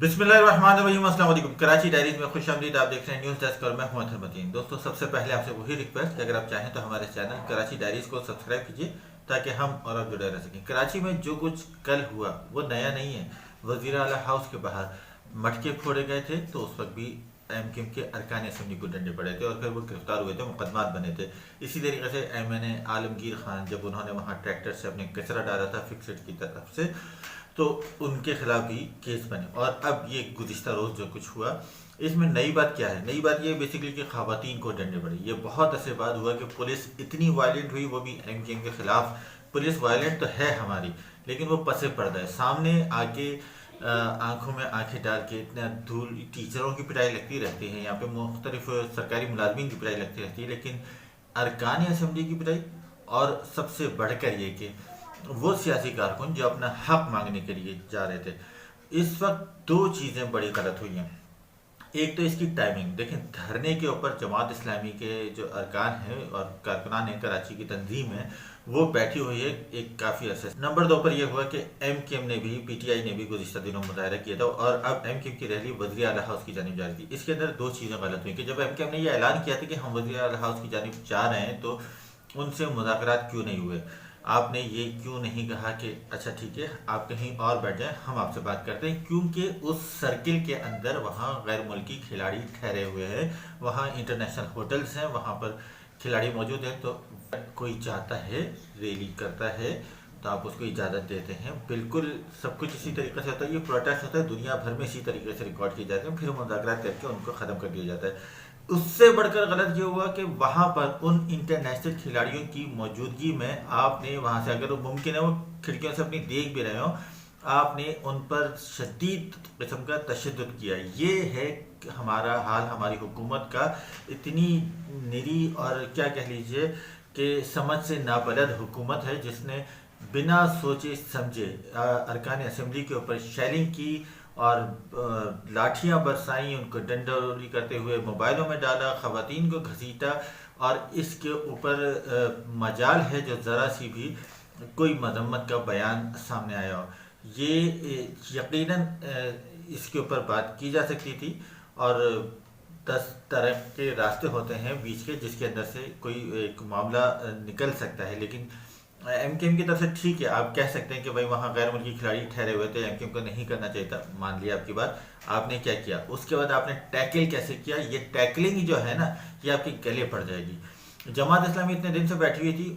बिस्मिल्लाहिर्रहमानिर्रहीम। अस्सलाम वालेकुम। कराची डायरीज में खुश आमदीद। आप देख रहे हैं न्यूज़ डेस्क और मैं हूं अतहर मतीन। दोस्तों, सबसे पहले आपसे वही रिक्वेस्ट कि अगर आप चाहें तो हमारे चैनल कराची डायरीज को सब्सक्राइब कीजिए ताकि हम और आप जुड़े रह सकें। कराची में जो कुछ कल हुआ वो नया नहीं है। वज़ीर आला हाउस के बाहर मटके फोड़े गए थे तो उस वक्त भी एमक्यूएम के अरकान असम्बली को डंडे पड़े थे और फिर वो गिरफ्तार हुए थे, मुकदमात बने थे। इसी तरीके से एमएनए आलमगीर खान जब उन्होंने वहाँ ट्रैक्टर से अपने कचरा डाला था फिक्सड की तरफ से तो उनके खिलाफ भी केस बने। और अब ये गुज़िश्ता रोज़ जो कुछ हुआ इसमें नई बात क्या है? नई बात ये बेसिकली कि ख़वातीन को डंडे पड़े। ये बहुत अरसे बाद हुआ कि पुलिस इतनी वायलेंट हुई, वो भी एमक्यूएम के खिलाफ। पुलिस वायलेंट तो है हमारी, लेकिन वो पसे पर्दा है। सामने आके आंखों में आंखें डाल के इतना धूल, टीचरों की पिटाई लगती रहती है, यहाँ पे मुख्तलिफ सरकारी मुलाजमीन की पिटाई लगती रहती है, लेकिन अरकान असम्बली की पिटाई। और सबसे बढ़कर ये कि वो सियासी कारकुन जो अपना हक मांगने के लिए जा रहे थे। इस वक्त दो चीज़ें बड़ी गलत हुई हैं। एक तो इसकी टाइमिंग देखें, धरने के ऊपर जमात इस्लामी के जो अरकान हैं और कारकुनान है, कराची की तंजीम है, वो बैठी हुई है एक काफ़ी अरसे। नंबर दो पर यह हुआ कि एमक्यूएम ने भी, पीटीआई ने भी गुज़िश्ता दिनों मुजाहरा किया था और अब एमक्यूएम की रैली वज़ीर आला हाउस की जानिब जा रही थी। इसके अंदर दो चीज़ें गलत हुई कि जब एमक्यूएम ने यह ऐलान किया था कि हम वज़ीर आला हाउस की जानिब जा रहे हैं तो उनसे मुज़ाकरात क्यों नहीं हुए? आपने ये क्यों नहीं कहा कि अच्छा ठीक है आप कहीं और बैठ जाएं, हम आपसे बात करते हैं? क्योंकि उस सर्किल के अंदर वहाँ गैर मुल्की खिलाड़ी ठहरे हुए हैं, वहाँ इंटरनेशनल होटल्स हैं, वहाँ पर खिलाड़ी मौजूद हैं। तो कोई चाहता है, रैली करता है तो आप उसको इजाज़त देते हैं। बिल्कुल सब कुछ इसी तरीके से होता है। ये प्रोटेस्ट होता है दुनिया भर में, इसी तरीके से रिकॉर्ड किए जाते हैं, फिर मुज़ाकरात करके उनको ख़त्म कर दिया जाता है। उससे बढ़कर गलत ये हुआ कि वहाँ पर उन इंटरनेशनल खिलाड़ियों की मौजूदगी में आपने वहाँ से, अगर वो मुमकिन है वो खिड़कियों से अपनी देख भी रहे हो, आपने उन पर शदीद किस्म का तशद्दुद किया। ये है कि हमारा हाल, हमारी हुकूमत का। इतनी निरी और क्या कह लीजिए कि समझ से नाबलद हुकूमत है जिसने बिना सोचे समझे अरकान असम्बली के ऊपर शेलिंग की और लाठियां बरसाई, उनको डंडोरी करते हुए मोबाइलों में डाला, ख़वातीन को घसीटा। और इसके ऊपर मजाल है जो ज़रा सी भी कोई मजम्मत का बयान सामने आया हो, ये यकीनन इसके ऊपर बात की जा सकती थी। और 10 तरह के रास्ते होते हैं बीच के जिसके अंदर से कोई एक मामला निकल सकता है। लेकिन एमक्यूएम की तरफ से ठीक है, आप कह सकते हैं कि भाई वहाँ गैर मुल्की खिलाड़ी ठहरे हुए थे, एमक्यूएम को नहीं करना चाहिए था। मान लिया आपकी बात। आपने क्या किया उसके बाद? आपने टैकल कैसे किया? ये टैकलिंग जो है ना, ये आपके गले पड़ जाएगी। जमात इस्लामी इतने दिन से बैठी हुई थी,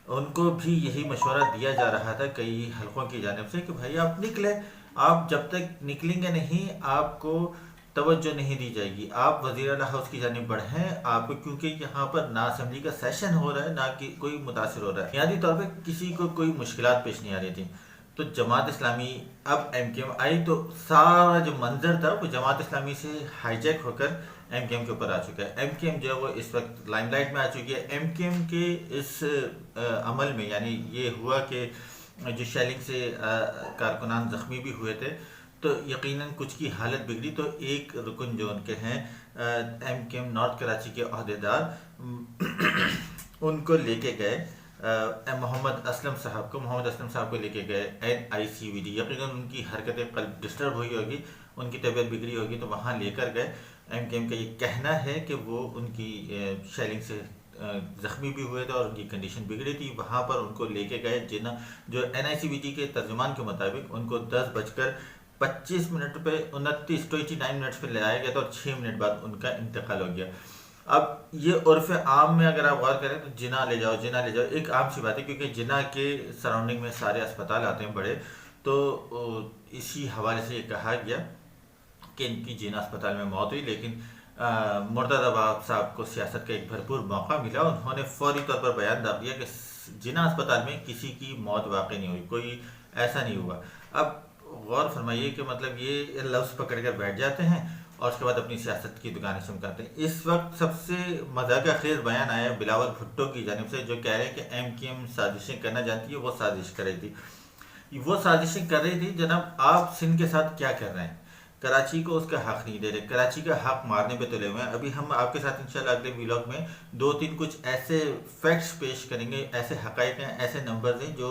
उनको भी यही मशवरा दिया जा रहा था कई हलकों की जानिब से कि भाई आप निकले, आप जब तक निकलेंगे नहीं आपको तवज्जो नहीं दी जाएगी, आप वज़ीर आला हाउस की जानिब बढ़ें। आपको क्योंकि यहाँ पर ना असेंबली का सेशन हो रहा है, ना कि कोई मुतासिर हो रहा है, बुनियादी तौर पर किसी को कोई मुश्किलात पेश नहीं आ रही थी। तो जमात इस्लामी अब एमक्यूएम आई तो सारा जो मंजर था वो जमात इस्लामी से हाईजैक होकर एमक्यूएम के ऊपर आ चुका है। एमक्यूएम जो है वो इस वक्त लाइमलाइट में आ चुकी है। एमक्यूएम के इस अमल में यानी ये हुआ कि जो शेलिंग से कारकुनान ज़ख्मी भी हुए थे तो यकीनन कुछ की हालत बिगड़ी। तो एक रुकन जो उनके हैं एमक्यूएम नॉर्थ कराची के अहदेदार उनको लेके गए, मोहम्मद असलम साहब को लेके गए NICVD। यकीनन उनकी हरकतें कल डिस्टर्ब हुई होगी, उनकी तबीयत बिगड़ी होगी तो वहाँ लेकर गए। एमक्यूएम का ये कहना है कि वो उनकी शेलिंग से ज़ख्मी भी हुए थे और उनकी कंडीशन बिगड़ी थी। वहाँ पर उनको लेके गए जिन्ना जो NICVD के तर्जुमान के मुताबिक उनको 10:25 पे 29 मिनट्स पे लाया गया था और 6 मिनट बाद उनका इंतकाल हो गया। अब ये उर्फ आम में अगर आप गौर करें तो जिना ले जाओ एक आम सी बात है, क्योंकि जिना के सराउंडिंग में सारे अस्पताल आते हैं बड़े। तो इसी हवाले से ये कहा गया कि इनकी जिना अस्पताल में मौत हुई, लेकिन मुर्तज़ा अब्बास साहब को सियासत का एक भरपूर मौका मिला। उन्होंने फौरी तौर पर बयान डाल दिया कि जिना अस्पताल में किसी की मौत वाकई नहीं हुई, कोई ऐसा नहीं हुआ। अब गौर फरमाइए कि मतलब ये लफ्ज़ पकड़ कर बैठ जाते हैं और उसके बाद अपनी सियासत की दुकानें चमकाते हैं। इस वक्त सबसे मजाक खेज बयान आया बिलावल भुट्टो की जानिब से जो कह रहे हैं कि एमक्यूएम साजिशें करना जानती है, वो साजिश कर रही थी, वो साजिशें कर रही थी। जनाब आप सिंध के साथ क्या कर रहे हैं? कराची को उसका हक नहीं दे रहे, कराची का हक मारने पे तुले हुए हैं। अभी हम आपके साथ इंशाल्लाह अगले व्लॉग में 2-3 कुछ ऐसे फैक्ट्स पेश करेंगे, ऐसे हकायक हैं, ऐसे नंबर्स हैं जो